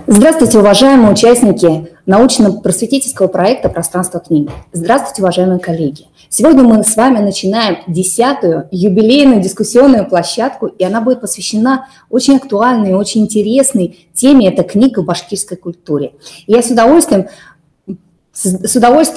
Здравствуйте, уважаемые участники научно-просветительского проекта «Пространство книги». Здравствуйте, уважаемые коллеги. Сегодня мы с вами начинаем 10-ю юбилейную дискуссионную площадку, и она будет посвящена очень актуальной и очень интересной теме – это книга в башкирской культуре. И я с удовольствием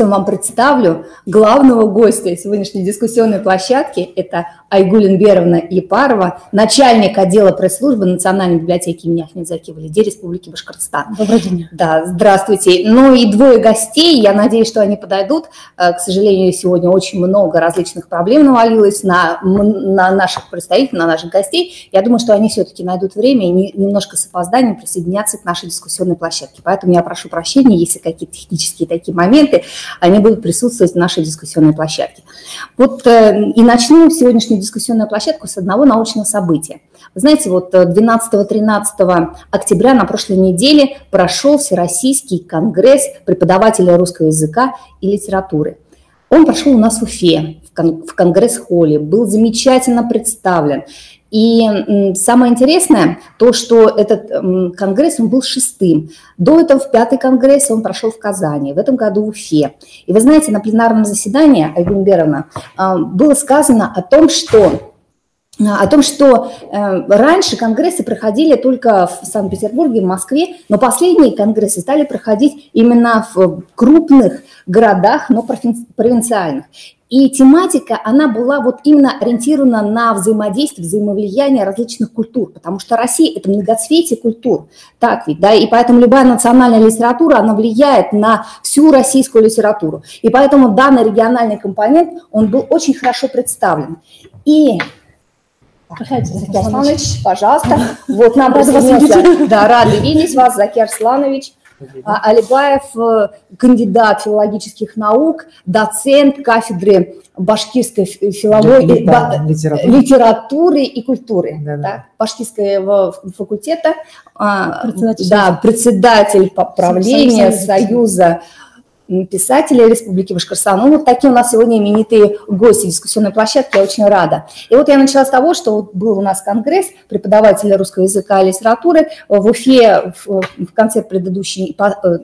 вам представлю главного гостя сегодняшней дискуссионной площадки. Это Айгуль Энверовна Епарова, начальник отдела пресс-службы Национальной библиотеки имени Ахмед Заки в Лиде Республики Башкортостан. Добрый день. Да, здравствуйте. Ну и двое гостей, я надеюсь, что они подойдут. К сожалению, сегодня очень много различных проблем навалилось на наших представителей, на наших гостей. Я думаю, что они все-таки найдут время и немножко с опозданием присоединятся к нашей дискуссионной площадке. Поэтому я прошу прощения, если какие-то технические такие моменты, они будут присутствовать в нашей дискуссионной площадке. Вот и начну сегодняшнюю дискуссионную площадку с одного научного события. Вы знаете, вот 12-13 октября на прошлой неделе прошел Всероссийский конгресс преподавателей русского языка и литературы. Он прошел у нас в Уфе, в конгресс-холле, был замечательно представлен. И самое интересное, то, что этот конгресс, он был 6-м. До этого в 5-й конгресс он прошел в Казани, в этом году в Уфе. И вы знаете, на пленарном заседании, Айгуль Энверовна, было сказано о том, что раньше конгрессы проходили только в Санкт-Петербурге, в Москве, но последние конгрессы стали проходить именно в крупных городах, но провинциальных. И тематика, она была вот именно ориентирована на взаимодействие, взаимовлияние различных культур, потому что Россия – это многоцветие культур, так ведь, да, и поэтому любая национальная литература, она влияет на всю российскую литературу, и поэтому данный региональный компонент, он был очень хорошо представлен. И Закир Арсланович, пожалуйста, вот нам присоединился, да, рады видеть вас, Закир Арсланович. Алибаев, кандидат филологических наук, доцент кафедры башкирской филологии, литературы и культуры, да, башкирского факультета, председатель правления Союза писателей Республики Башкортостан. Ну, вот такие у нас сегодня именитые гости дискуссионной площадки, я очень рада. И вот я начала с того, что вот был у нас конгресс преподавателей русского языка и литературы в Уфе в конце предыдущей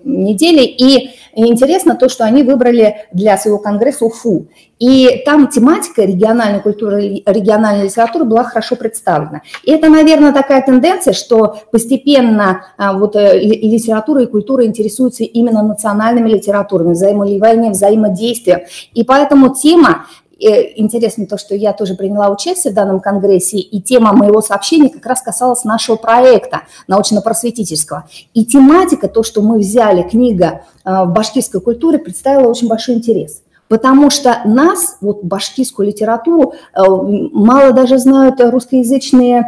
недели, и интересно то, что они выбрали для своего конгресса Уфу. И там тематика региональной культуры, региональной литературы была хорошо представлена. И это, наверное, такая тенденция, что постепенно вот и литература, и культура интересуются именно национальными литературами, взаимовлиянием, взаимодействием. И поэтому тема, интересно то, что я тоже приняла участие в данном конгрессе, и тема моего сообщения как раз касалась нашего проекта научно-просветительского. И тематика, то, что мы взяли, книга в башкирской культуре, представила очень большой интерес. Потому что нас, вот башкирскую литературу, мало даже знают русскоязычные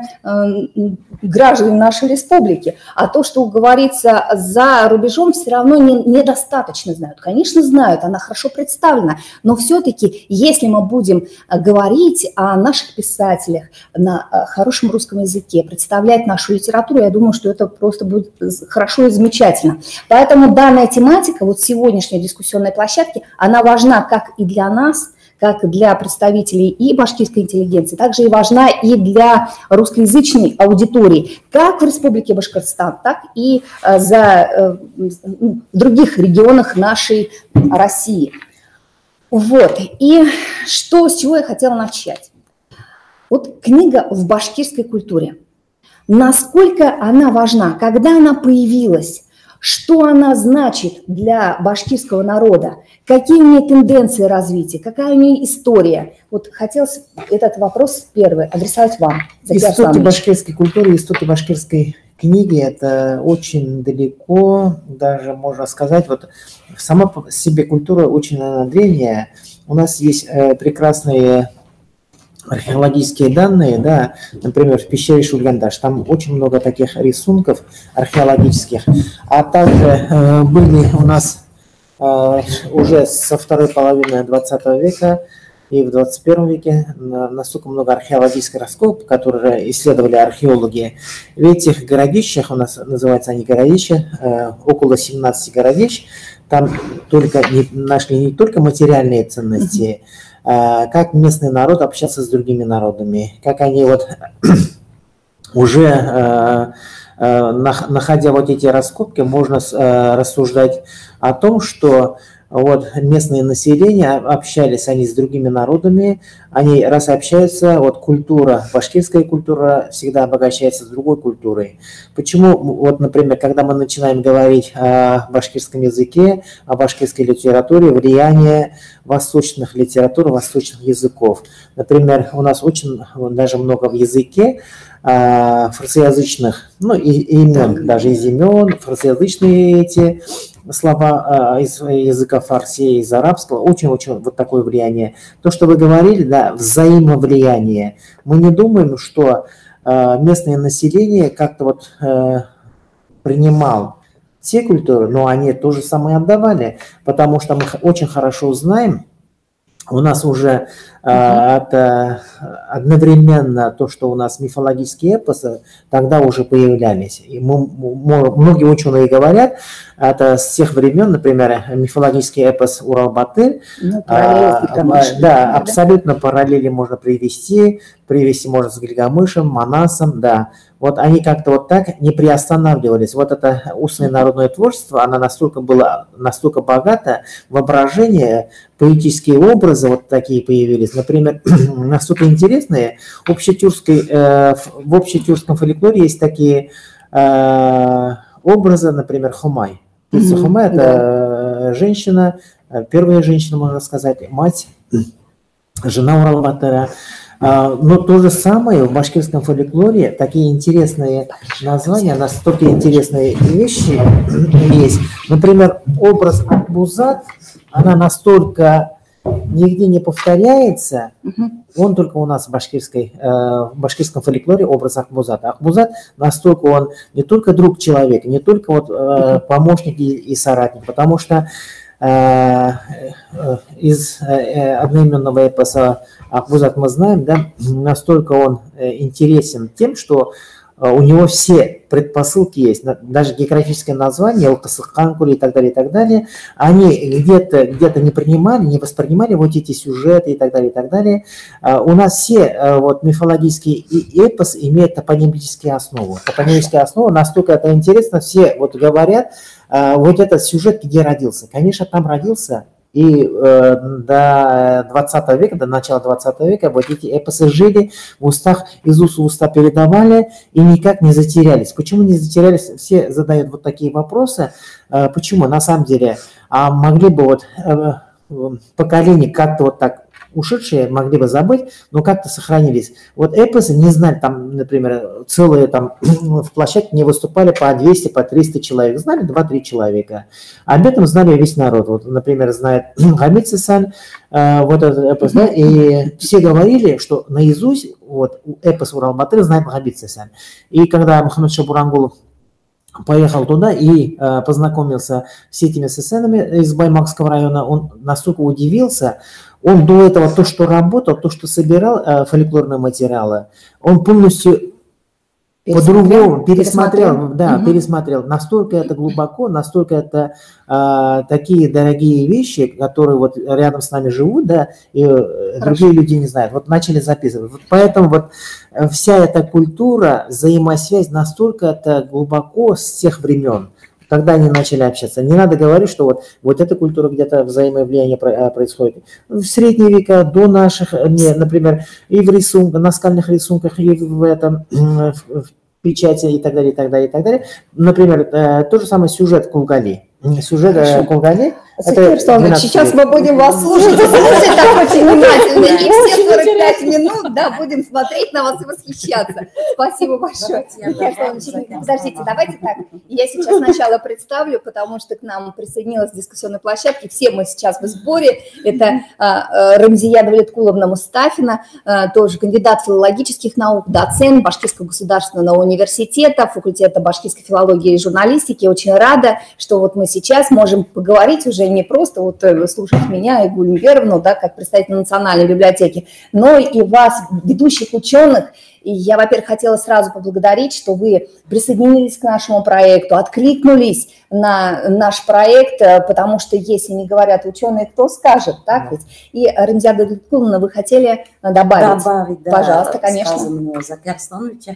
граждане нашей республики. А то, что говорится за рубежом, все равно недостаточно знают. Конечно, знают, она хорошо представлена. Но все-таки, если мы будем говорить о наших писателях на хорошем русском языке, представлять нашу литературу, я думаю, что это просто будет хорошо и замечательно. Поэтому данная тематика, вот сегодняшней дискуссионной площадки, она важна как и для нас, как для представителей и башкирской интеллигенции, также и важна и для русскоязычной аудитории, как в Республике Башкортостан, так и в других регионах нашей России. Вот, и с чего я хотела начать? Вот книга в башкирской культуре. Насколько она важна, когда она появилась, что она значит для башкирского народа, какие у нее тенденции развития, какая у нее история. Вот хотелось этот вопрос первый адресовать вам. Истоки башкирской культуры, истоки башкирской книги – это очень далеко, даже можно сказать, вот сама по себе культура очень древняя. У нас есть прекрасные археологические данные, да, например, в пещере Шульгандаш, там очень много таких рисунков археологических, а также были у нас уже со второй половины 20 века и в 21 веке настолько много археологических раскопок, которые исследовали археологи. В этих городищах, у нас называются они городища, около 17 городищ, там нашли не только материальные ценности, как местный народ общался с другими народами, как они вот уже находя вот эти раскопки, можно рассуждать о том, что вот местное население общались они с другими народами, они раз общаются, вот культура, башкирская культура всегда обогащается с другой культурой. Почему, вот, например, когда мы начинаем говорить о башкирском языке, о башкирской литературе, влияние восточных литератур, восточных языков. Например, у нас очень даже много в языке фарсоязычных, ну, имен, даже из имен, фарсоязычные эти слова из языка фарси, из арабского, очень-очень вот такое влияние. То, что вы говорили, да, взаимовлияние. Мы не думаем, что местное население как-то вот принимал те культуры, но они то же самое отдавали, потому что мы очень хорошо знаем, у нас уже это одновременно то, что у нас мифологические эпосы, тогда уже появлялись. И многие ученые говорят, это с тех времен, например, мифологический эпос Урал-Батыр, да, абсолютно параллели можно привести можно с Гильгамешем, Манасом, да. Вот они как-то вот так не приостанавливались. Вот это устное народное творчество, оно было настолько богато, воображение, поэтические образы вот такие появились. Например, настолько интересные. В общетюркском фольклоре есть такие образы, например, Хумай. Хумай – это женщина, первая женщина, можно сказать, мать, жена Урал-Батыра. Но то же самое в башкирском фольклоре, такие интересные названия, настолько интересные вещи есть. Например, образ Акбузат, она настолько нигде не повторяется, он только у нас в башкирском фольклоре образ Акбузата. Акбузат настолько он не только друг человека, не только вот помощник и соратник, потому что из одноименного эпоса Акбузат мы знаем, да, настолько он интересен тем, что у него все предпосылки есть, даже географическое название, Алкасыканкули и так далее, они где-то не принимали, не воспринимали вот эти сюжеты и так далее, и так далее. У нас все вот мифологические эпосы имеют топонимические основы. Топонимические основы настолько это интересно, все вот говорят, вот этот сюжет где родился. Конечно, там родился. И до 20 века, до начала 20 века вот эти эпосы жили в устах, из уст в уста передавали и никак не затерялись. Почему не затерялись? Все задают вот такие вопросы. Почему? На самом деле, могли бы вот поколения как-то вот так ушедшие могли бы забыть, но как-то сохранились. Вот эпосы не знали, там, например, целые там в площадке не выступали по 200, по 300 человек, знали 2-3 человека. Об этом знали весь народ. Вот, например, знает Хамид Сасан, вот этот эпос, да, и все говорили, что наизусть вот эпос Урал-Батыр знает Хамид Сасан. И когда Мухаммед Шабурангулов поехал туда и познакомился с этими сценами из Баймакского района, он настолько удивился. Он до этого то, что работал, то, что собирал фольклорные материалы, он полностью по-другому пересмотрел. Пересмотрел. Настолько это глубоко, настолько это такие дорогие вещи, которые вот рядом с нами живут, да, и другие люди не знают. Вот начали записывать. Вот поэтому вот вся эта культура, взаимосвязь настолько это глубоко с тех времен, когда они начали общаться. Не надо говорить, что вот эта культура где-то взаимовлияние происходит. В средние века, до наших, например, и в рисунках, наскальных рисунках, и в печати и так далее, и так далее, и так далее. Например, то же самое сюжет Кулгали. Сюжет Кулгали. Сейчас мы будем вас слушать так очень внимательно. И все 45 минут, да, будем смотреть на вас и восхищаться. Спасибо большое. Подождите, давайте так. Я сейчас сначала представлю, потому что к нам присоединилась к дискуссионной площадке. Все мы сейчас в сборе. Это Рамзия Давлеткуловна Мустафина, тоже кандидат филологических наук, доцент Башкирского государственного университета, факультета башкирской филологии и журналистики. Очень рада, что вот мы сейчас можем поговорить уже не просто вот слушать меня и Гульмберовну, да, как представитель Национальной библиотеки, но и вас, ведущих ученых. И я, во-первых, хотела сразу поблагодарить, что вы присоединились к нашему проекту, откликнулись на наш проект, потому что если не говорят ученые, кто скажет, так ведь? И, Рамзия Давлеткуловна, вы хотели добавить? Добавить, да. Пожалуйста, конечно. Сказанного Закира Становича.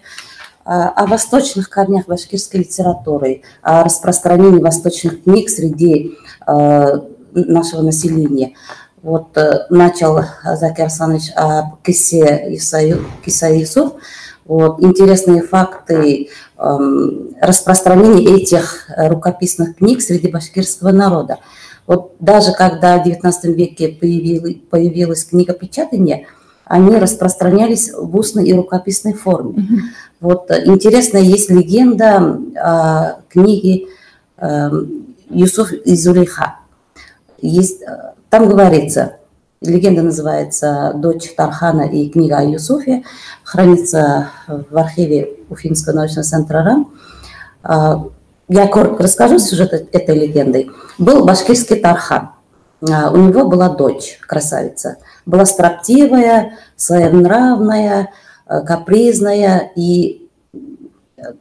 о восточных корнях башкирской литературы, о распространении восточных книг среди нашего населения. Вот начал Закир Арсланович о Кисе Юсуф. Вот, интересные факты распространения этих рукописных книг среди башкирского народа. Вот даже когда в XIX веке появилось книгопечатание, они распространялись в устной и рукописной форме. Вот интересная есть легенда о книге Юсуф и Зулейха. Там говорится, легенда называется «Дочь Тархана и книга о Юсуфе», хранится в архиве Уфимского научного центра РАН. Я коротко расскажу сюжет этой легенды. Был башкирский Тархан. У него была дочь, красавица. Была строптивая, своенравная, капризная. И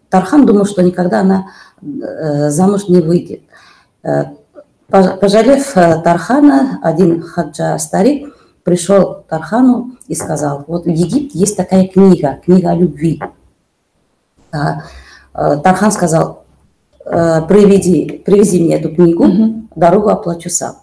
Тархан думал, что никогда она замуж не выйдет. Пожалев Тархана, один хаджа старик пришел к Тархану и сказал: вот в Египте есть такая книга, книга о любви. Тархан сказал: привези мне эту книгу, дорогу оплачу сам.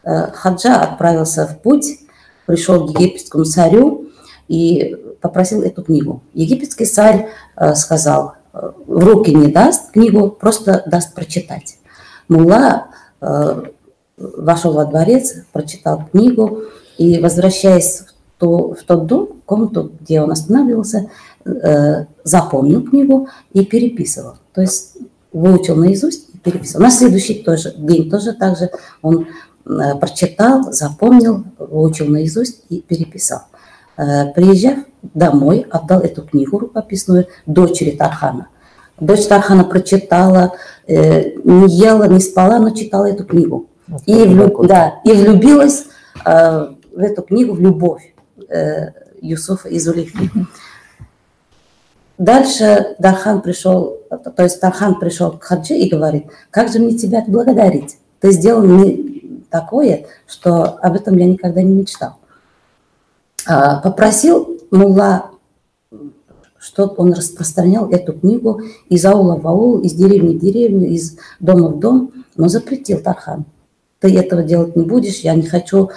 Хаджа отправился в путь, пришел к египетскому царю и попросил эту книгу. Египетский царь сказал: в руки не даст книгу, просто даст прочитать. Мулла вошел во дворец, прочитал книгу и, возвращаясь в тот дом, комнату, где он останавливался, запомнил книгу и переписывал. То есть выучил наизусть и переписал. На следующий день тоже так же он прочитал, запомнил, выучил наизусть и переписал. Приезжав домой, отдал эту книгу рукописную дочери Тархана. Дочь Тархана прочитала, не ела, не спала, но читала эту книгу. И влюбилась в эту книгу, в любовь Юсуфа и Зулейхи. Дальше Тархан пришел к хаджи и говорит: как же мне тебя отблагодарить? Ты сделал мне такое, что об этом я никогда не мечтал. Попросил мулла, чтобы он распространял эту книгу из аула в аул, из деревни в деревню, из дома в дом, но запретил Тархан. Ты этого делать не будешь, я не хочу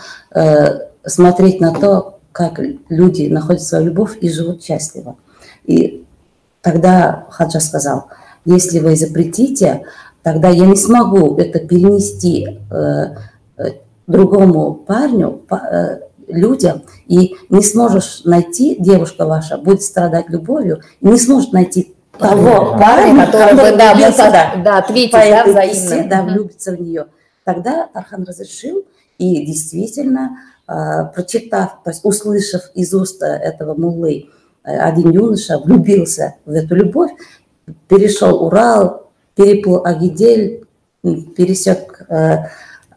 смотреть на то, как люди находят свою любовь и живут счастливо. И тогда хаджа сказал: если вы запретите, тогда я не смогу это перенести другому парню, людям, и не сможешь найти, девушка ваша будет страдать любовью, и не сможет найти того парня, который влюбится в нее. Тогда Тархан разрешил, и действительно, прочитав, то есть услышав из уст этого муллы, один юноша влюбился в эту любовь, перешел Урал, переплыл Агидель, пересек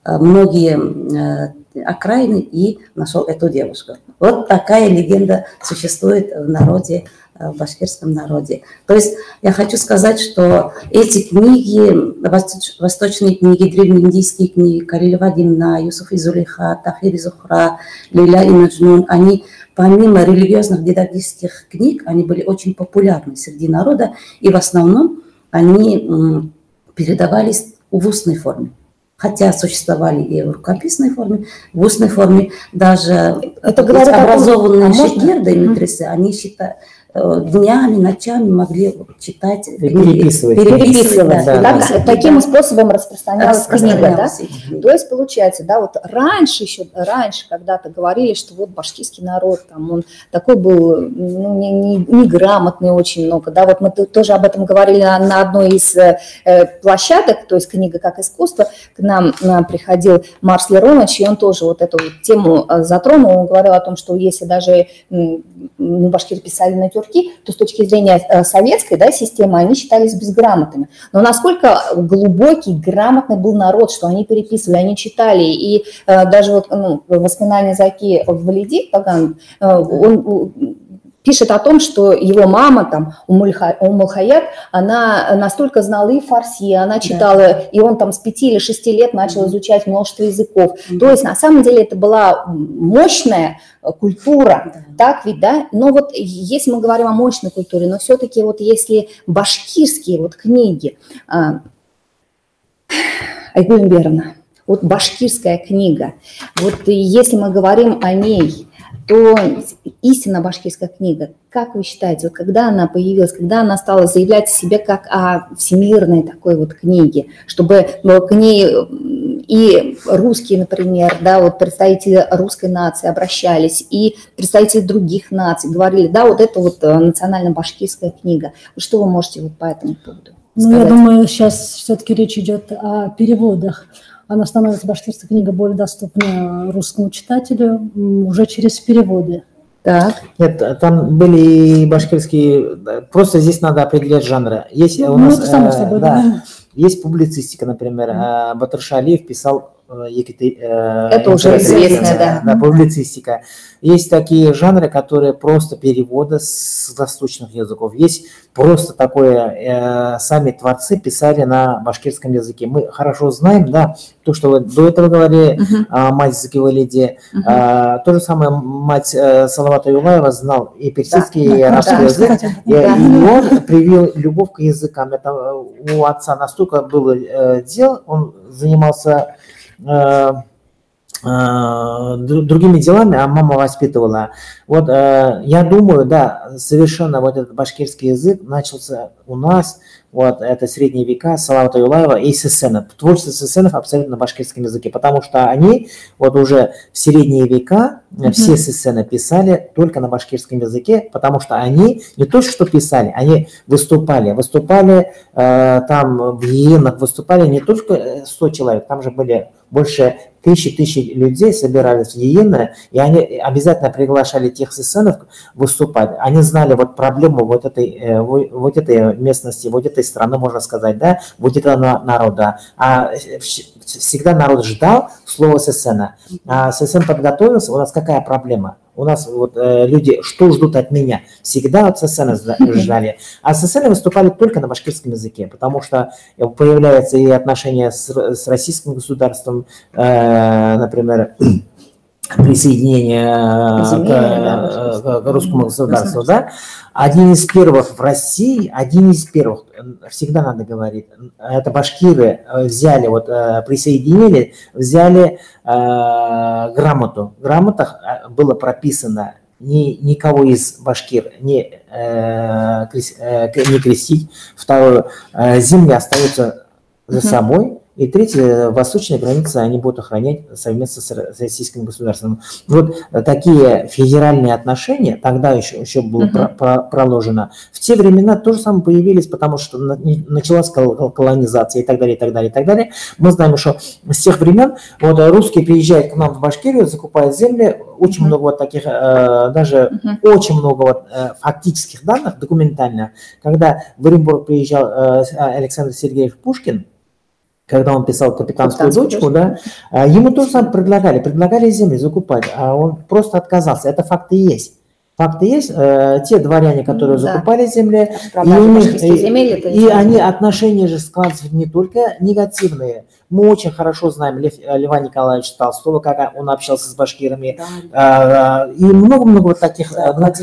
многие окраины и нашел эту девушку. Вот такая легенда существует в народе, в башкирском народе. То есть я хочу сказать, что эти книги, восточные книги, древнеиндийские книги, Калиля Вадимна, Юсуф и Зулейха, Тахир и Зухра, Лейля и Маджнун, они помимо религиозных дидактических книг, они были очень популярны среди народа, и в основном они передавались в устной форме. Хотя существовали и в рукописной форме, в устной форме. Даже образованные шагирды и мудрецы, они днями, ночами могли читать книги. Переписывать. Таким способом распространялась книга, да? То есть получается, да, вот раньше когда-то говорили, что вот башкирский народ, там, он такой был неграмотный очень много, да, вот мы тоже об этом говорили на одной из площадок, то есть книга как искусство. К нам приходил Марс Леронович, и он тоже вот эту тему затронул, он говорил о том, что если даже башкиры писали на тюрке, то с точки зрения советской, да, системы они считались безграмотными. Но насколько глубокий, грамотный был народ, что они переписывали, они читали. И даже вот воспоминания Заки Валиди, он пишет о том, что его мама, там, Умул-Хаят, она настолько знала и фарси, она читала, и он там с 5 или 6 лет начал изучать множество языков. То есть, на самом деле, это была мощная культура, так ведь, да? Но вот если мы говорим о мощной культуре, но все-таки вот если башкирские вот книги, Айгуль Эмберовна, вот башкирская книга, вот если мы говорим о ней, то истинно башкирская книга, как вы считаете, вот когда она появилась, когда она стала заявлять о себе как о всемирной такой вот книге, чтобы к ней и русские, например, да, вот представители русской нации обращались, и представители других наций говорили, да, вот это вот национально-башкирская книга. Что вы можете вот по этому поводу сказать? Ну, я думаю, сейчас все-таки речь идет о переводах. Она становится, башкирская книга, более доступна русскому читателю уже через переводы. Так. Нет, там были башкирские, просто здесь надо определять жанры. Есть у нас, это само собой, да. Есть публицистика, например, Батырша Алиев писал это уже известная, да, публицистика. Есть такие жанры, которые просто переводы с восточных языков. Есть просто такое, сами творцы писали на башкирском языке. Мы хорошо знаем, да, то, что вы до этого говорили, мать Закивалиди, то же самое мать Салавата Юлаева знал и персидский, и арабский язык, и он привил любовь к языкам. Это у отца настолько было дел, он занимался другими делами, а мама воспитывала. Вот я думаю, да, совершенно вот этот башкирский язык начался у нас, вот это средние века, Салавата Юлаева и сесенов. Творчество сесенов абсолютно на башкирском языке, потому что они вот уже в средние века все сесены писали только на башкирском языке, потому что они не то что писали, они выступали там в Иенах, выступали не только 100 человек, там же были больше тысячи людей собирались в Иены, и они обязательно приглашали тех сесенов выступать. Они знали вот проблему вот этой местности, вот этой страны, можно сказать, да, вот этого народа. А всегда народ ждал слова сесена. А сесен подготовился, у нас какая проблема? У нас вот люди что ждут от меня? Всегда от сесена ждали. А сесены выступали только на башкирском языке, потому что появляются и отношения с российским государством, например, присоединение к русскому государству, да? Один из первых в России, всегда надо говорить, это башкиры взяли, вот присоединили, взяли грамоту. В грамотах было прописано никого из башкир не крестить, второе, земли остаются за собой. И третье, восточные границы они будут охранять совместно с российским государством. Вот такие федеральные отношения тогда еще было проложено. В те времена тоже самое появились, потому что началась колонизация и так далее, и так далее, и так далее. Мы знаем, что с тех времен вот русские приезжают к нам в Башкирию, закупают земли, очень много вот таких, даже очень много вот фактических данных документально. Когда в Оренбург приезжал Александр Сергеевич Пушкин, когда он писал «Капитанскую дочку», да, ему тоже предлагали земли закупать, а он просто отказался. Это факты есть. Факты есть. Те дворяне, которые закупали земли, и они отношения же складывают не только негативные. Мы очень хорошо знаем Льва Николаевича Толстого, как он общался с башкирами, и много-много вот таких. Он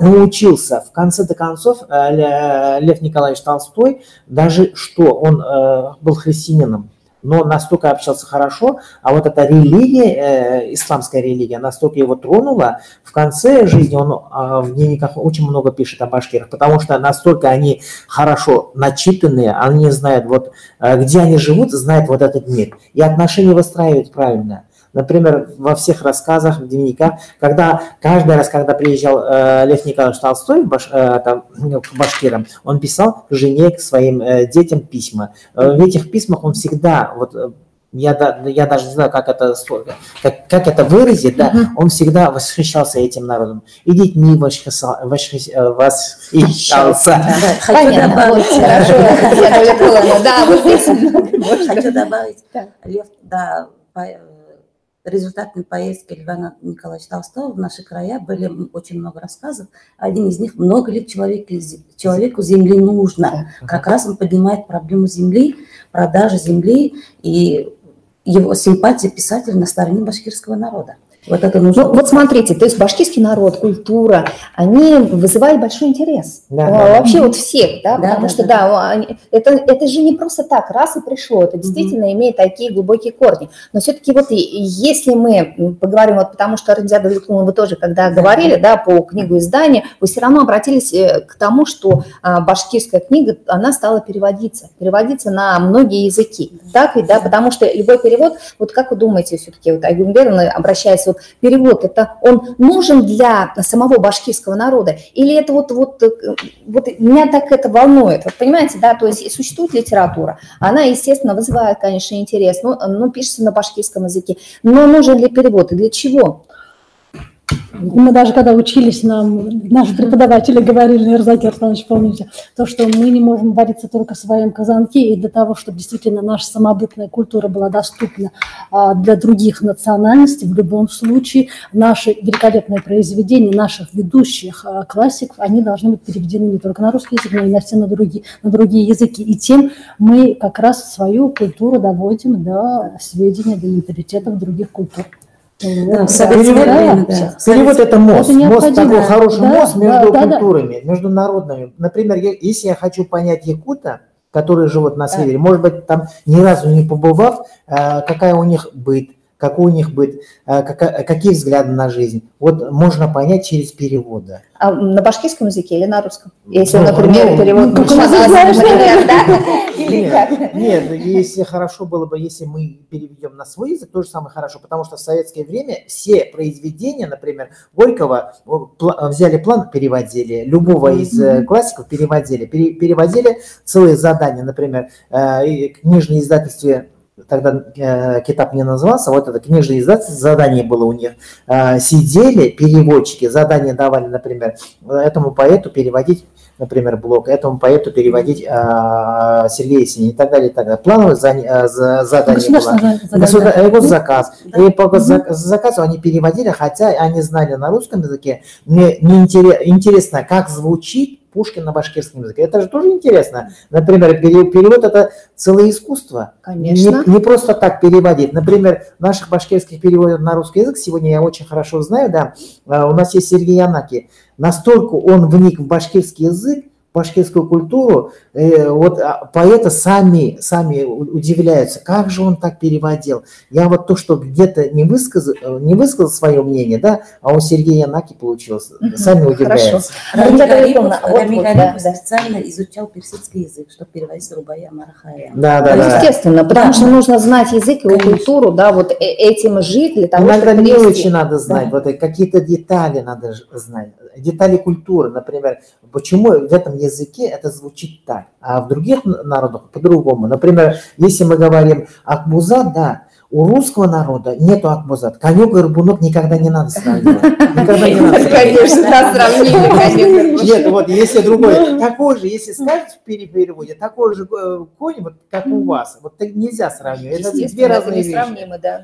научился, в конце концов, Лев Николаевич Толстой, даже что он был христианином, но настолько общался хорошо, а вот эта религия, исламская религия, настолько его тронула, в конце жизни он в дневниках очень много пишет о башкирах, потому что настолько они хорошо начитанные, они знают, вот, где они живут, знают вот этот мир, и отношения выстраивают правильно. Например, во всех рассказах, в дневниках, каждый раз, когда приезжал Лев Николаевич Толстой к башкирам, он писал к жене, к своим детям письма. В этих письмах он всегда, вот, я даже не знаю, как это выразить, да, он всегда восхищался этим народом. И детьми восхищался. Хочу добавить, Лев, да, результатами поездки Льва Николаевича Толстого в наши края были очень много рассказов. Один из них: много ли человеку земли нужно. Как раз он поднимает проблему земли, продажи земли, и его симпатия писателя на стороне башкирского народа. Вот это нужно. Ну, вот смотрите, то есть башкирский народ, культура, они вызывали большой интерес. Вообще вот всех, да, потому что, это же не просто так, раз и пришло, это действительно имеет такие глубокие корни. Но все-таки вот если мы поговорим, вот потому что, Рамзиада Давлетовна, вы тоже, когда говорили, да, по книгу издания, вы все равно обратились к тому, что башкирская книга, она стала переводиться на многие языки, так ведь, да, потому что любой перевод, вот как вы думаете, все-таки, вот Айгуль Мумберовна, обращаясь, вот перевод, это он нужен для самого башкирского народа? Или это вот меня так это волнует? Вот понимаете, да, то есть существует литература, она, естественно, вызывает, конечно, интерес, но пишется на башкирском языке. Но нужен ли перевод и для чего? Мы даже когда учились, наши преподаватели говорили, Ирзаки Арсланович, помните, то, что мы не можем вариться только в своем казанке, и для того, чтобы действительно наша самобытная культура была доступна для других национальностей, в любом случае наши великолепные произведения наших ведущих классиков, они должны быть переведены не только на русский язык, но и на все на другие языки. И тем мы как раз свою культуру доводим до сведения, до менталитетов других культур. Перевод это мост, такой хороший мост между культурами, между народными. Например, если я хочу понять якута, которые живут на севере, может быть, там ни разу не побывав, какой у них быт, какие взгляды на жизнь. Вот можно понять через переводы. А на башкирском языке или на русском? Если, например, перевод или как? Нет, если хорошо было бы, если мы переведем на свой язык, тоже самое хорошо, потому что в советское время все произведения, например, Горького взяли план, переводили, любого из классиков переводили целые задания, например, книжное издательство. Тогда Китап не назывался, вот это книжное издательство, задание было у них. Сидели переводчики, задание давали, например, этому поэту переводить, например, Блок, этому поэту переводить Сергея Есенина и так далее, и так далее. Плановое задание было. Госзаказ. И по заказу они переводили, хотя они знали на русском языке. Мне интересно, как звучит Пушкин на башкирском языке. Это же тоже интересно. Например, перевод – это целое искусство. Конечно. Не просто так переводить. Например, наших башкирских переводов на русский язык сегодня я очень хорошо знаю. Да, у нас есть Сергей Янаки. Настолько он вник в башкирский язык, башкирскую культуру, вот поэты сами удивляются, как же он так переводил. Я вот то, что где-то не высказал свое мнение, да, а у Сергея Янаки получилось, сами удивляются. Рамиль Гарипов специально изучал персидский язык, чтобы переводить Рубая Марахая. Да. Естественно, потому что нужно знать язык и культуру, да, вот этим жить для того, иногда мелочи надо знать, вот какие-то детали надо знать, детали культуры, например, почему в этом языке это звучит так, а в других народах по-другому. Например, если мы говорим Акбузат, да, у русского народа нету Акбузат. Конек и рыбунок никогда не надо сравнивать. Конечно, сравнили. Нет, вот если другой, такой же, если скажешь в переводе, такой же конь, вот как у вас, вот нельзя сравнивать. Это две разные вещи.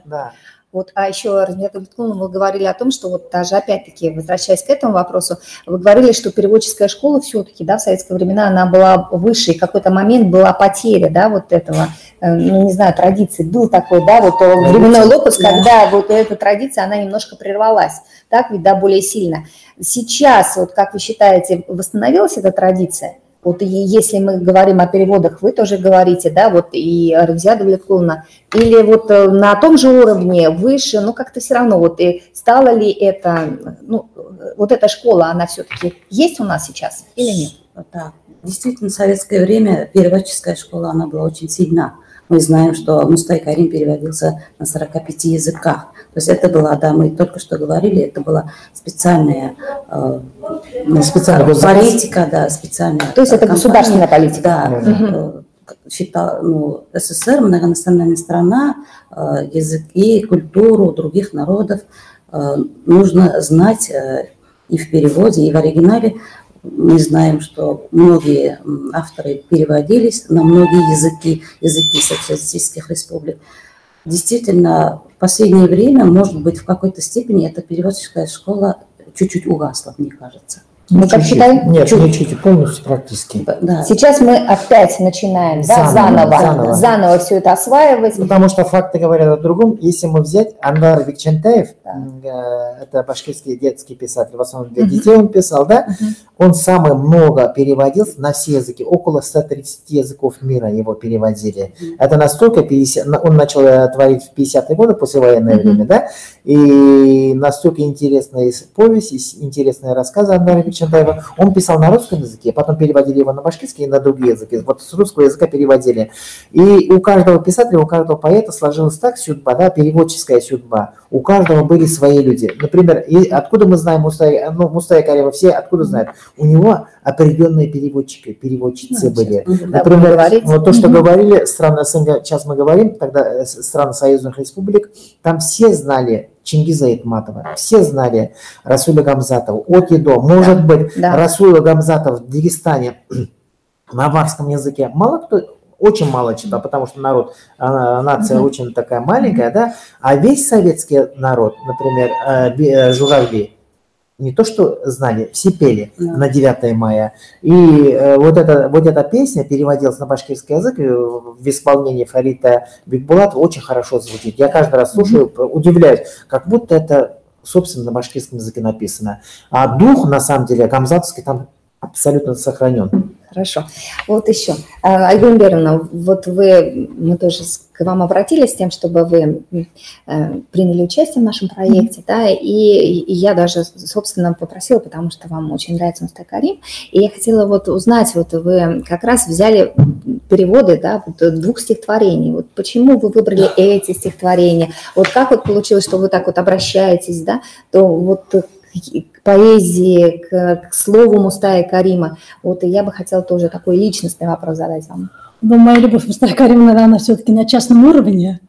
Да. Вот, а еще, Рамзиада Давлетовна, вы говорили о том, что вот даже опять-таки, возвращаясь к этому вопросу, вы говорили, что переводческая школа все-таки, да, в советские времена она была выше, и в какой-то момент была потеря, да, вот этого, ну, не знаю, традиции. Был такой, да, вот временной лопус, когда вот эта традиция, она немножко прервалась, так ведь, да, более сильно. Сейчас, вот как вы считаете, восстановилась эта традиция? Вот и если мы говорим о переводах, вы тоже говорите, да, вот и Рамзиада Давлетовна, или вот на том же уровне, выше, но как-то все равно, вот и стало ли это, ну, вот эта школа, она все-таки есть у нас сейчас или нет? Да, действительно, в советское время переводческая школа, она была очень сильна. Мы знаем, что Мустай Карим переводился на 45 языках. То есть это была, да, мы только что говорили, это была специальная политика, да, специальная. То есть это государственная политика. Да, считал, ну, СССР, многонациональная страна, языки, культуру других народов нужно знать и в переводе, и в оригинале. Мы знаем, что многие авторы переводились на многие языки социалистических республик. Действительно, в последнее время, может быть, в какой-то степени эта переводческая школа чуть-чуть угасла, мне кажется. Мы как считаем? Нет, не чуть-чуть, полностью практически. Да. Сейчас мы опять начинаем заново все это осваивать. Потому что факты говорят о другом. Если мы взять Анвар Викчентаев, это башкирский детский писатель, в основном для детей он писал, да? Он самый много переводил на все языки, около 130 языков мира его переводили. Это настолько, он начал творить в 50-е годы, послевоенное время, да? И настолько интересная повесть, интересные рассказы Анвара Викчентаева. Он писал на русском языке, потом переводили его на башкирский и на другие языки. Вот с русского языка переводили. И у каждого писателя, у каждого поэта сложилась так судьба, да, переводческая судьба. У каждого были свои люди. Например, откуда мы знаем Мустая Карима, все откуда знают? У него определенные переводчики, переводчицы были. Например, вот то, что говорили страны СНГ, сейчас мы говорим, тогда страны союзных республик, там все знали Чингиза Айтматова, все знали Расуля Гамзатова, от и до. Может быть, Расуля Гамзатов в Дагестане на аварском языке мало кто, очень мало читал, потому что нация очень такая маленькая, да, а весь советский народ, например, Журавли, не то что знали, все пели на 9 мая. И вот эта песня переводилась на башкирский язык в исполнении Фарита Бикбулатова, очень хорошо звучит. Я каждый раз слушаю, удивляюсь, как будто это, собственно, на башкирском языке написано. А дух, на самом деле, гамзатовский там абсолютно сохранен. Хорошо. Вот еще. Айгуль Беровна, вот мы тоже к вам обратились с тем, чтобы вы приняли участие в нашем проекте, да, и я даже, собственно, попросила, потому что вам очень нравится Мустай Карим, и я хотела вот узнать, вот вы как раз взяли переводы, да, вот 2 стихотворений, вот почему вы выбрали эти стихотворения, вот как вот получилось, что вы так вот обращаетесь, да, то вот к поэзии, к слову Мустая Карима. Вот и я бы хотела тоже такой личностный вопрос задать вам. Но моя любовь к Мустая Кариму, наверное, все-таки на частном уровне.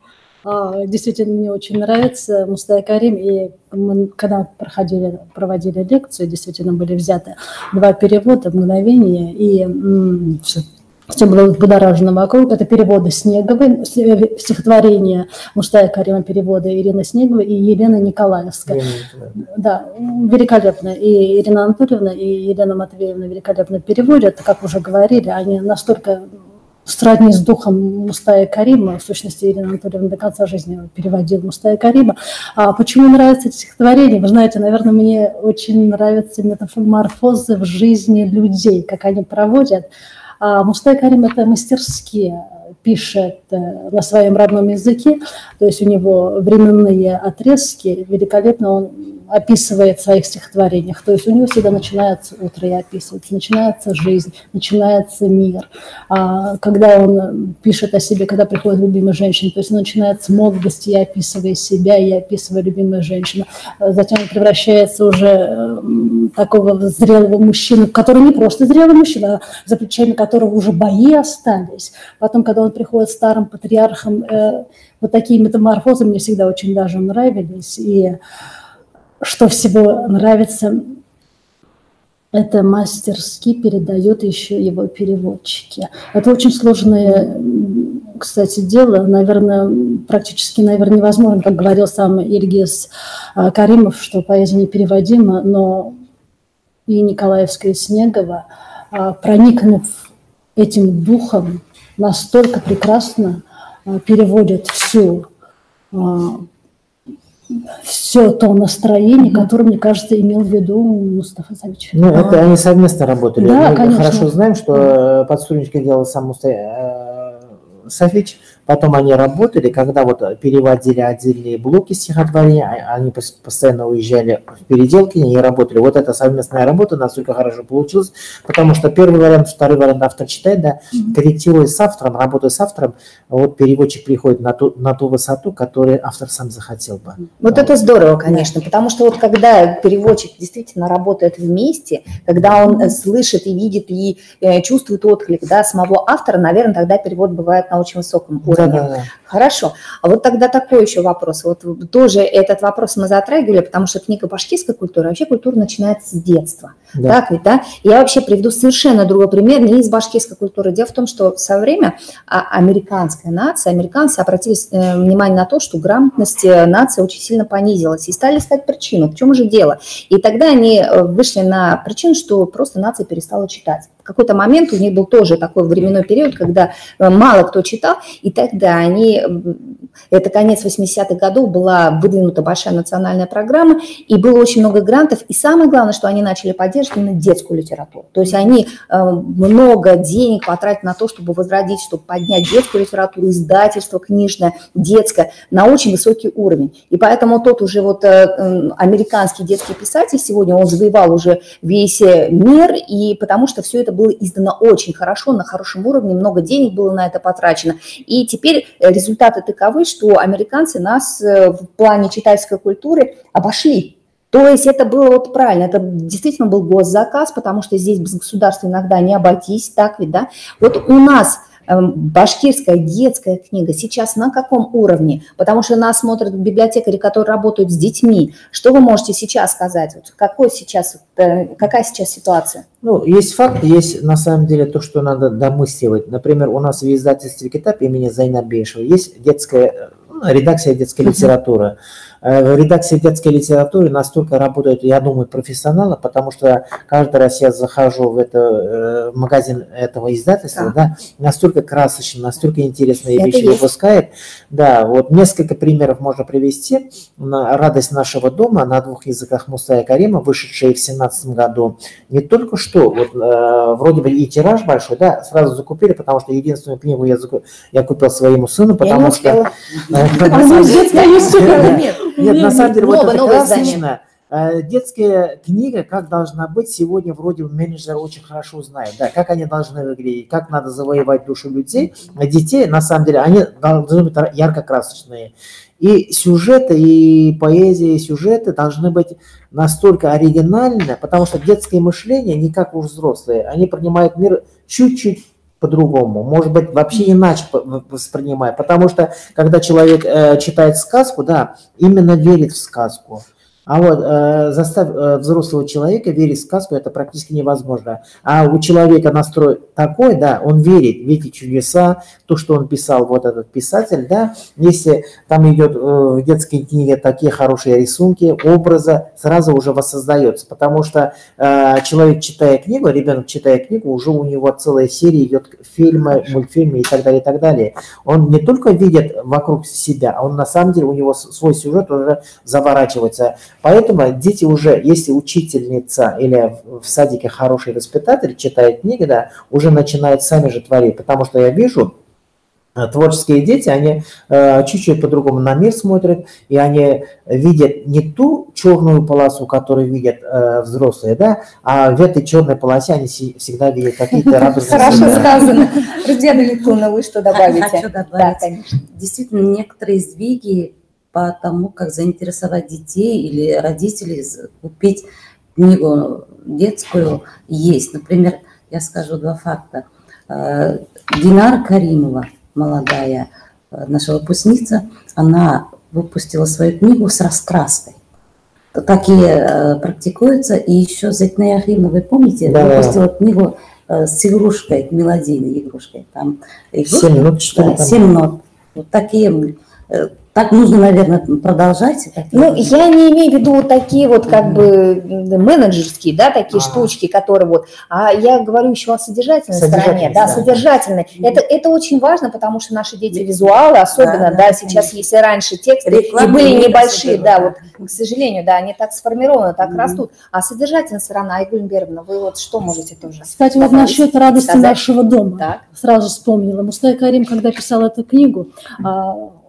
Действительно, мне очень нравится Мустай Карим. И мы, когда проводили лекцию, действительно были взяты 2 перевода «Мгновение» и все было будоражено вокруг. Это переводы Снеговой, стихотворения Мустая Карима, переводы Ирины Снеговой и Елены Николаевской. Да, великолепно. И Ирина Анатольевна, и Елена Матвеевна великолепно переводят. Как уже говорили, они настолько сродни с духом Мустая Карима. В сущности, Ирина Анатольевна до конца жизни переводила Мустая Карима. А почему нравится это стихотворение? Вы знаете, наверное, мне очень нравятся метаморфозы в жизни людей, как они проводят. А Мустай Карим это мастерски пишет на своем родном языке, то есть у него временные отрезки, великолепно он описывает в своих стихотворениях, то есть у него всегда начинается утро и описывается, начинается жизнь, начинается мир. А когда он пишет о себе, когда приходит любимая женщина, то есть он начинает с молодости, и описывая себя, и описывая любимую женщину. Затем он превращается уже такого зрелого мужчину, который не просто зрелый мужчина, а за плечами которого уже бои остались. Потом, когда он приходит старым патриархом, вот такие метаморфозы мне всегда очень даже нравились. И что всего нравится, это мастерски передает еще его переводчики. Это очень сложное, кстати, дело, наверное, практически, невозможно, как говорил сам Ильгиз Каримов, что поэзия непереводима, но и Николаевская, и Снегова, проникнув этим духом, настолько прекрасно переводят все то настроение, которое, мне кажется, имел в виду Мустафа Савич. Ну, это они совместно работали. Да, мы конечно. Хорошо знаем, что подструнники делал сам Мустай Савич. Потом они работали, когда вот переводили отдельные блоки стихотворения, они постоянно уезжали в переделки, они работали. Вот эта совместная работа настолько хорошо получилась, потому что первый вариант, второй вариант автор читает, да, корректируя с автором, работая с автором, вот переводчик приходит на ту высоту, которую автор сам захотел бы. Вот это здорово, конечно, потому что вот когда переводчик действительно работает вместе, когда он слышит и видит, и чувствует отклик, да, самого автора, наверное, тогда перевод бывает на очень высоком уровне. Да. Хорошо. А вот тогда такой еще вопрос. Вот тоже этот вопрос мы затрагивали, потому что книга башкирской культуры, вообще культура начинается с детства. Да. Так ведь, да? Я вообще приведу совершенно другой пример, не из башкирской культуры. Дело в том, что в свое время американская нация, американцы обратили внимание на то, что грамотность нации очень сильно понизилась, и стали искать причину, в чем же дело. И тогда они вышли на причину, что просто нация перестала читать. В какой-то момент у них был тоже такой временной период, когда мало кто читал, и тогда они, это конец 80-х годов, была выдвинута большая национальная программа, и было очень много грантов, и самое главное, что они начали поддерживать именно детскую литературу. То есть они много денег потратили на то, чтобы возродить, чтобы поднять детскую литературу, издательство книжное, детское, на очень высокий уровень. И поэтому тот уже вот американский детский писатель сегодня, он завоевал уже весь мир, и потому что все это было издано очень хорошо, на хорошем уровне, много денег было на это потрачено. И теперь результаты таковы, что американцы нас в плане читательской культуры обошли. То есть это было вот правильно, это действительно был госзаказ, потому что здесь без государства иногда не обойтись, так ведь, да? Вот у нас башкирская детская книга сейчас на каком уровне? Потому что нас смотрят библиотекари, которые работают с детьми. Что вы можете сейчас сказать? Вот какая сейчас ситуация? Ну, есть факты, есть на самом деле то, что надо домысливать. Например, у нас в издательстве «Китап» имени Зайнабешева есть детская редакция детской литературы. В редакции детской литературы настолько работают, я думаю, профессионалы, потому что каждый раз я захожу в магазин этого издательства, да, настолько красочно, настолько интересные вещи выпускает. Да, вот несколько примеров можно привести. «Радость нашего дома» на 2 языках Мусая Карима, вышедшая в 2017 году. Не только что, вот, вроде бы и тираж большой, да, сразу закупили, потому что единственную книгу я купил своему сыну, потому что... Нет, на самом деле, вот это красочно. Детская книга, как должна быть, сегодня вроде менеджеры очень хорошо знают, да, как они должны выглядеть, как надо завоевать душу людей. А детей, на самом деле, они должны быть ярко-красочные. И сюжеты, и поэзия, и сюжеты должны быть настолько оригинальны, потому что детское мышление, не как у взрослые, они принимают мир чуть-чуть по-другому, может быть, вообще иначе воспринимает, потому что, когда человек читает сказку, да, именно верит в сказку. А вот заставь взрослого человека верить в сказку, это практически невозможно. А у человека настрой такой, да, он верит в эти чудеса, то, что он писал, вот этот писатель, да, если там идет в детской книге такие хорошие рисунки, образы, сразу уже воссоздается, потому что человек, читая книгу, ребенок, читая книгу, уже у него целая серия идет фильмы, мультфильмы и так далее, и так далее. Он не только видит вокруг себя, а он на самом деле, у него свой сюжет уже заворачивается. Поэтому дети уже, если учительница или в садике хороший воспитатель читает книги, да, уже начинают сами же творить. Потому что я вижу, творческие дети, они чуть-чуть по-другому на мир смотрят, и они видят не ту черную полосу, которую видят взрослые, да, а в этой черной полосе они всегда видят какие-то радужные. Хорошо сказано. Рузена Литуна, вы что добавите? Хочу добавить. Да, конечно. Действительно, некоторые сдвиги по тому, как заинтересовать детей или родителей купить книгу детскую, есть. Например, я скажу 2 факта. Динар Каримова, молодая наша выпускница, она выпустила свою книгу с раскраской. Такие практикуются. И еще Зетная Ахимовна, вы помните, выпустила книгу с игрушкой, мелодийной игрушкой. Там игрушка, 7 минут, что ли? 7 минут. Вот такие... Так нужно, наверное, продолжать. Ну, я не имею в виду такие вот как бы менеджерские, да, такие штучки, которые вот, а я говорю еще о содержательной стороне, да, содержательной. Это очень важно, потому что наши дети визуалы, особенно, да, сейчас, если раньше тексты и были небольшие, да, вот, к сожалению, да, они так сформированы, так растут. А содержательная сторона, Айгуль Бербовна, вы вот что можете тоже сказать? Кстати, вот насчет радости нашего дома, сразу вспомнила. Мустай Карим, когда писал эту книгу,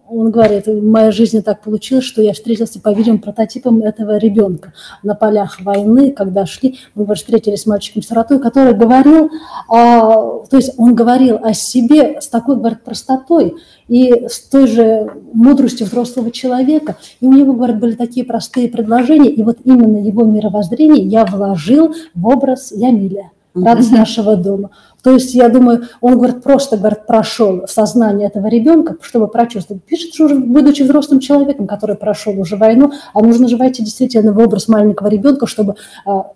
он говорит, в моей жизни так получилось, что я встретился, по-видимому, прототипом этого ребенка на полях войны, когда шли, мы встретились с мальчиком-сиротой, который говорил, то есть он говорил о себе с такой, говорит, простотой и с той же мудростью взрослого человека. И у него, говорит, были такие простые предложения, и вот именно его мировоззрение я вложил в образ Ямиля. радость нашего дома. То есть, я думаю, он, говорит, просто, говорит, прошел в сознание этого ребенка, чтобы прочувствовать. Пишет, что уже, будучи взрослым человеком, который прошел уже войну, а нужно же войти действительно в образ маленького ребенка, чтобы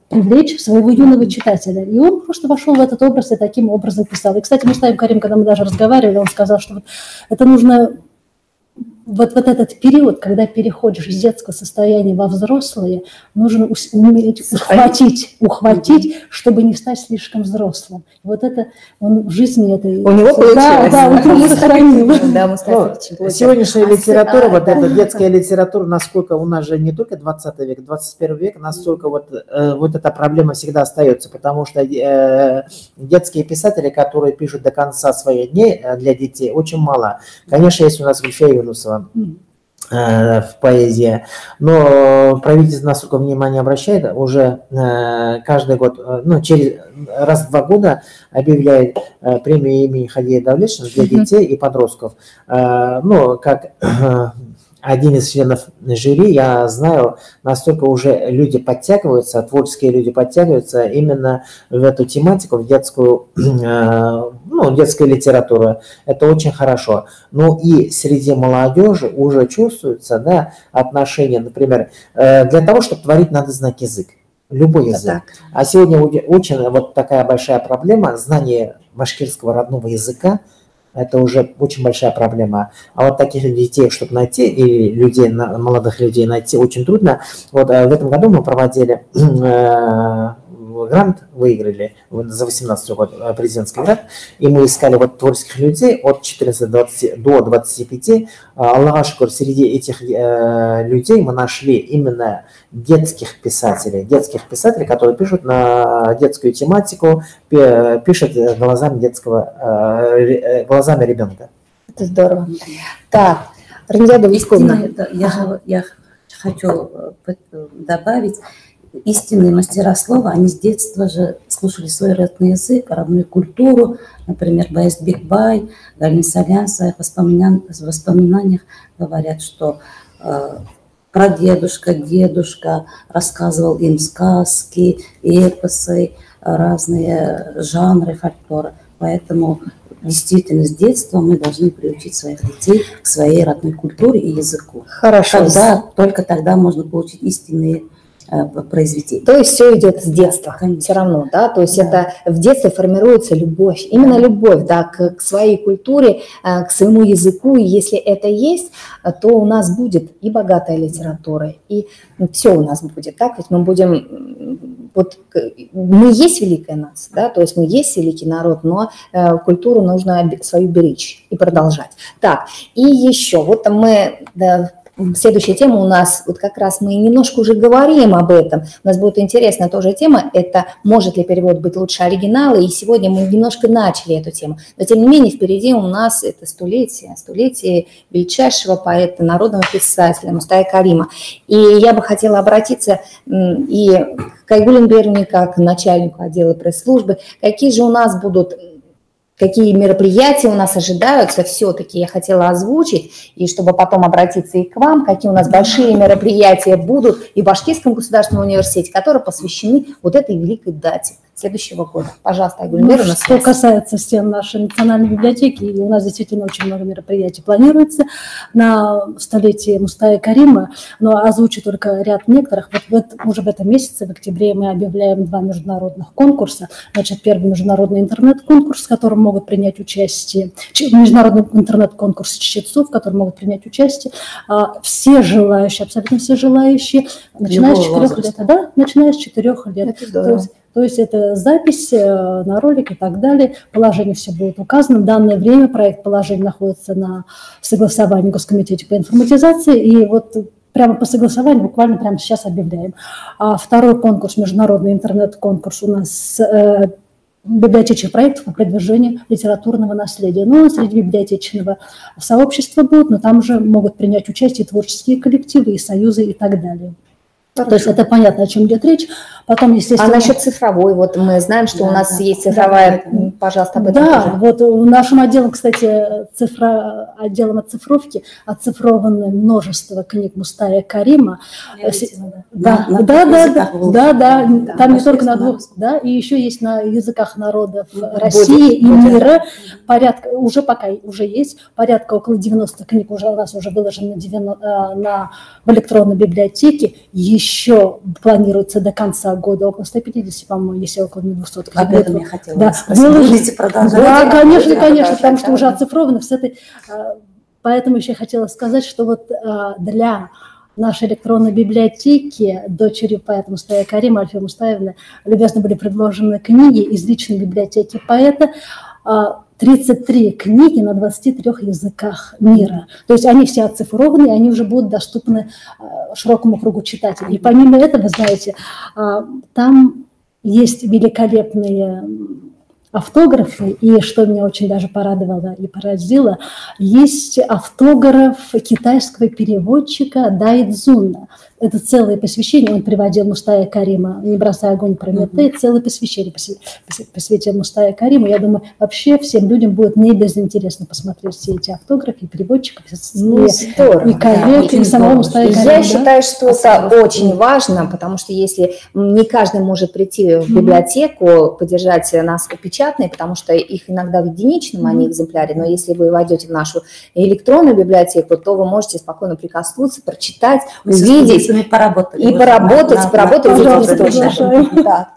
привлечь своего юного читателя. И он просто вошел в этот образ и таким образом писал. И, кстати, Мустафа Карим, когда мы даже разговаривали, он сказал, что вот это нужно... Вот этот период, когда переходишь из детского состояния во взрослое, нужно уметь ухватить, чтобы не стать слишком взрослым. Вот это он в жизни это... У него получилось. Да, он сохранил. Сегодняшняя литература, вот эта детская литература, насколько у нас же не только 20 век, 21 век, настолько вот эта проблема всегда остается, потому что детские писатели, которые пишут до конца своих дней для детей, очень мало. Конечно, есть у нас Гульфия Юнусова в поэзии, но правительство настолько внимание обращает, уже каждый год, через раз в 2 года объявляет премию имени Хадия Давлетшина для детей и подростков. Как один из членов жюри, я знаю, настолько уже люди подтягиваются, творческие люди подтягиваются именно в эту тематику, в детскую, детскую литературу. Это очень хорошо. Ну и среди молодежи уже чувствуется, отношение, например, для того, чтобы творить, надо знать язык. Любой язык. А сегодня очень вот такая большая проблема, знание башкирского родного языка. Это уже очень большая проблема. А вот таких детей, чтобы найти, и людей, молодых людей найти, очень трудно. Вот в этом году мы проводили грант, выиграли за 18 год президентский грант, и мы искали вот творческих людей от 14 до 25. Аллаху шукр, среди этих людей мы нашли именно детских писателей, которые пишут на детскую тематику, пишут глазами ребенка. Это здорово. Так, Рамзада Висковна. Я хочу добавить, истинные мастера слова, они с детства же слушали свой родной язык, родную культуру. Например, Баязит Бекбай, Галин Салян в своих воспоминаниях говорят, что дедушка рассказывал им сказки, эпосы, разные жанры фольклора. Поэтому действительно с детства мы должны приучить своих детей к своей родной культуре и языку. Хорошо. Только тогда можно получить истинные произведения. То есть все идет с детства, конечно. Все равно, да, то есть это в детстве формируется любовь, именно любовь, да, к своей культуре, к своему языку, и если это есть, то у нас будет и богатая литература, и все у нас будет, так, ведь мы будем, мы есть великая нация, да, то есть мы есть великий народ, но культуру нужно свою беречь и продолжать. Так, и еще, следующая тема у нас, вот как раз мы немножко уже говорим об этом, у нас будет интересная тоже тема, это может ли перевод быть лучше оригинала, и сегодня мы немножко начали эту тему, но тем не менее впереди у нас это столетие величайшего поэта, народного писателя Мустафы Карима. И я бы хотела обратиться и к Айгуль Эмберовне, как начальнику отдела пресс-службы, какие мероприятия у нас ожидаются, все-таки я хотела озвучить, и чтобы потом обратиться и к вам, какие у нас большие мероприятия будут и в Башкирском государственном университете, которые посвящены вот этой великой дате следующего года. Пожалуйста, Айгуль Эмберовна. Что касается стен нашей национальной библиотеки, у нас действительно очень много мероприятий планируется на столетие Мустафы Карима, но озвучу только ряд некоторых. Уже в этом месяце, в октябре, мы объявляем 2 международных конкурса. Значит, первый международный интернет-конкурс, в котором могут принять участие, международный интернет-конкурс чтецов, в котором могут принять участие все желающие, абсолютно все желающие, начиная с 4 лет. Да, начиная с 4 лет. То есть это запись на ролик и так далее. Положение все будет указано. В данное время проект положения находится на согласовании в Госкомитете по информатизации. И вот прямо по согласованию буквально прямо сейчас объявляем. А второй конкурс, международный интернет-конкурс у нас библиотечных проектов по продвижению литературного наследия. Среди библиотечного сообщества будут, но там уже могут принять участие творческие коллективы, и союзы и так далее. То есть это понятно, о чем идет речь. Потом, естественно... А насчет цифровой, вот мы знаем, что у нас есть цифровая, пожалуйста, об этом да, тоже. Вот нашим отделом, кстати, отделом оцифровки оцифровано множество книг Мустая Карима. Да, там не только на двух, да, и еще есть на языках народов России и мира. Порядка, уже пока уже есть, порядка около 90 книг уже у нас уже выложено в электронной библиотеке. Еще планируется до конца года около 150, по-моему, если около 200 книг. Об этом я хотела спросить. Будете продолжать? Да, конечно, потому что уже оцифровано с этой. Поэтому еще хотела сказать, что вот для нашей электронной библиотеки дочерью поэта Мустая Карима Альфия Мустаевны любезно были предложены книги из личной библиотеки поэта. 33 книги на 23 языках мира. То есть они все оцифрованы, и они уже будут доступны широкому кругу читателей. И помимо этого, знаете, там есть великолепные автографы, и что меня очень даже порадовало и поразило, есть автограф китайского переводчика Дайцзуна. Это целое посвящение, он приводил Мустая Карима, «Не бросай огонь Прометей», целое посвящение посвятил Мустая Кариму. Я думаю, вообще всем людям будет не безинтересно посмотреть все эти автографы, переводчиков, и коллег, и самого Мустая Карима. Я считаю, что это очень важно, потому что если не каждый может прийти в библиотеку, подержать нас печатные, потому что их иногда в единичном, а не экземпляре, но если вы войдете в нашу электронную библиотеку, то вы можете спокойно прикоснуться, прочитать, увидеть. Поработать Да.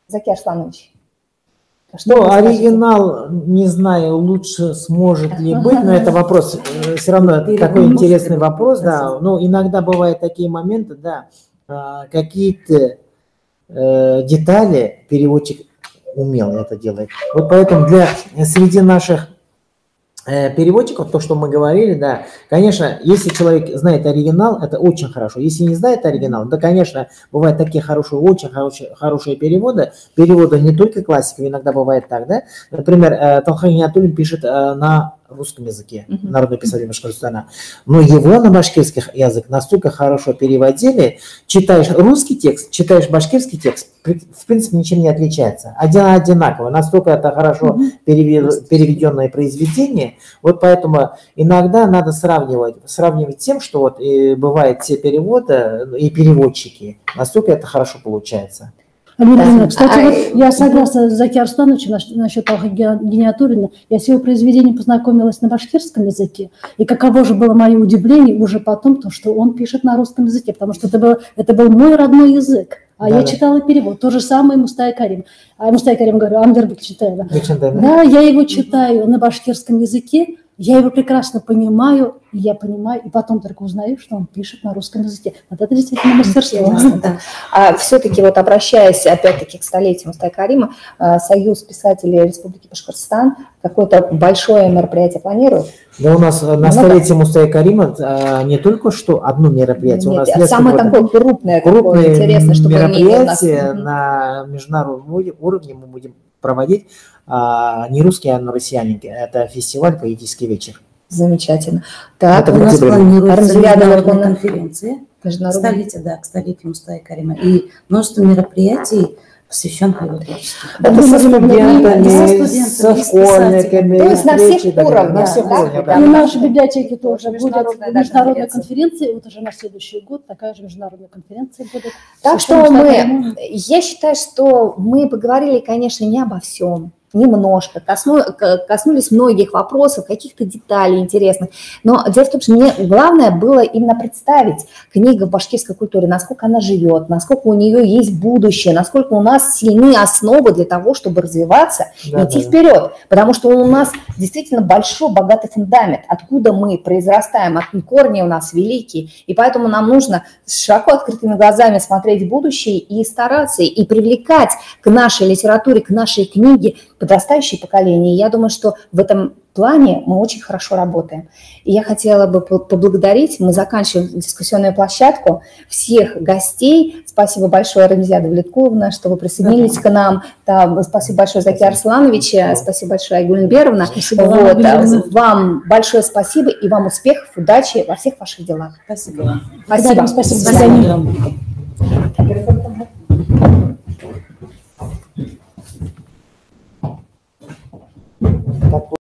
Закир Арсланович. Оригинал, не знаю, лучше сможет ли быть, но это вопрос, все равно такой интересный вопрос, да. Но иногда бывают такие моменты, да, какие-то детали переводчик умело это делает. Вот поэтому среди наших переводчиков, то, что мы говорили, да, конечно, если человек знает оригинал, это очень хорошо. Если не знает оригинал, да, конечно, бывают такие очень хорошие переводы не только классиков, иногда бывает так, да. Например, Талхан Гиниатуллин пишет на русском языке, народный писатель Башкортостана, но его на башкирский язык настолько хорошо переводили, читаешь русский текст, читаешь башкирский текст, в принципе, ничем не отличается. Одинаково, настолько это хорошо переведенное произведение, вот поэтому иногда надо сравнивать с тем, что вот бывают те переводы и переводчики, настолько это хорошо получается. Кстати, вот я согласна с Закиром Арслановичем насчет Гиниатуллина. Я с его произведением познакомилась на башкирском языке, и каково же было мое удивление уже потом, то, что он пишет на русском языке, потому что это был мой родной язык. Я читала перевод. То же самое Мустай Карим. Мустай Карим, говорю, Амдербек читаю. Да, я его читаю на башкирском языке, я его прекрасно понимаю, и потом только узнаю, что он пишет на русском языке. Вот это действительно мастерство. Все-таки вот обращаясь опять-таки к столетию Мустая Карима, Союз писателей Республики Башкортостан какое-то большое мероприятие планирует? Да, у нас на столетие Мустая Карима не только что одно мероприятие, у нас самое такое крупное интересное, чтобы мероприятие на международном уровне мы будем проводить не русские, а россияники. Это фестиваль «Поэтический вечер». Замечательно. Так, у нас планируется международная конференция к столетию Мустая Карима и множество мероприятий, посвященных его творчеству. Это со студентами, со школьниками. То есть на всех уровнях. И в нашей библиотеке тоже будет международная конференция. Вот уже на следующий год такая же международная конференция будет. Так что я считаю, что мы поговорили, конечно, не обо всем. Немножко, коснулись многих вопросов, каких-то деталей интересных. Но дело в том, что мне главное было именно представить книгу в башкирской культуре, насколько она живет, насколько у нее есть будущее, насколько у нас сильны основы для того, чтобы развиваться и идти вперед. Потому что у нас действительно большой, богатый фундамент, откуда мы произрастаем, корни у нас великие. И поэтому нам нужно с широко открытыми глазами смотреть в будущее и стараться, и привлекать к нашей литературе, к нашей книге подрастающее поколение. Я думаю, что в этом плане мы очень хорошо работаем. И я хотела бы поблагодарить, мы заканчиваем дискуссионную площадку, всех гостей. Спасибо большое, Рамзия Давлеткуловна, что вы присоединились к нам. Да, спасибо большое, Закир Арсланович, спасибо большое, Айгуль Беровна. Вот, вам большое спасибо и вам успехов, удачи во всех ваших делах. Спасибо. Спасибо. Спасибо. Как